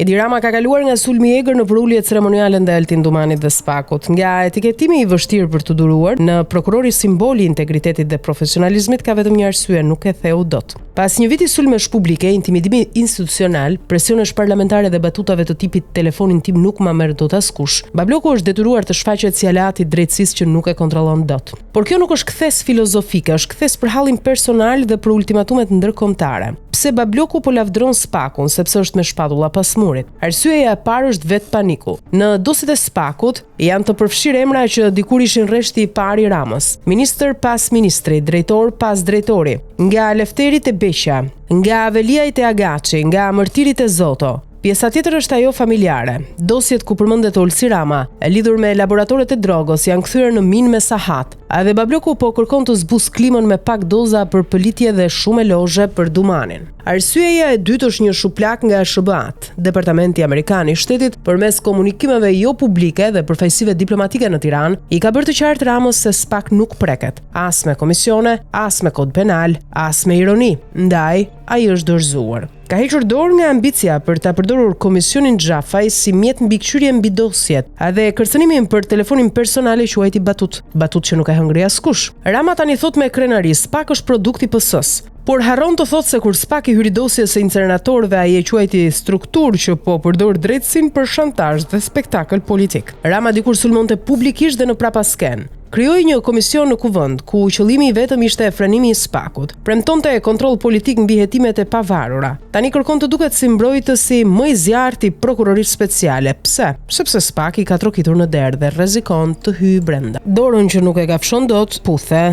Edi Rama ka kaluar nga sulmi i egër në përulje ceremoniale ndaj Altin Dumanit dhe Spakut. Nga etiketimi i vështirë për të duruar, në prokurori simboli i integritetit dhe profesionalizmit ka vetëm një arsye, nuk e theu dot. Pas një viti sulmesh publike, intimidimi institucional, presionesh parlamentare dhe batutave të tipit telefonin tim nuk ma merr dot askush, Babloku është detyruar të shfaqet si aleati i drejtësisë që nuk e kontrollon dot. Por kjo nuk është kthes filozofike, është kthes për hallin personal dhe për ultimatumet ndërkombëtare. Pse Babloku po lavdron Spakun sepse është me shpatulla pas murit? Arsyeja e parë është vetë paniku. Në dosjet e Spakut janë të përfshirë emra që dikur ishin rreshti i parë i Ramës. Ministër pas ministri, drejtor pas drejtori, nga Lefterit e Beqa, nga Aveliajt e Agaçi, nga Mërtirit e Zoto. Pjesa tjetër është ajo familjare. Dosjet ku përmendet Olsi Rama, e lidhur me laboratoret e drogës, janë kthyer në minë me sahat. Edhe Babloku po kërkon të zbus klimën me pak doza për pëlitje dhe shumë elozhe për Dumanin. Arsyeja e dytë është një shuplak nga SBA-t, Departamenti Amerikan i Shtetit, përmes komunikimeve jo publike dhe përfaqësive diplomatike në Tiranë, i ka bërë të qartë Ramës se Spak nuk preket, as me komisione, as me kod penal, as me ironi. Ndaj, ai është dorëzuar. Ka hequr dorë nga ambicia për ta përdorur Komisionin Xhafaj si mjet mbikëqyrje mbi dosjet, edhe kërcënimin për telefonin personal e quajti batut që nuk e hëngri askush. Rama tani thot me krenari, Spak është produkt i PS-s. Por harron të thotë se kur Spak i hyri dosjes së incineratorëve, ai e quajti strukturë që po përdor drejtësinë për shantazh dhe spektakël politik. Rama dikur sulmonte publikisht dhe në prapasken. Krijoi një komision në kuvend, ku qëllimi i vetëm ishte frenimi i Spakut. Premtonte kontroll politik mbi hetimet e pavarura. Tani kërkon të duket si mbrojtësi më i zjarrt i prokurorisë speciale. Pse? Sepse Spaki ka trokitur në derë dhe rrezikon të hyjë brenda. Dorën që nuk e ka fshon dot, puthe.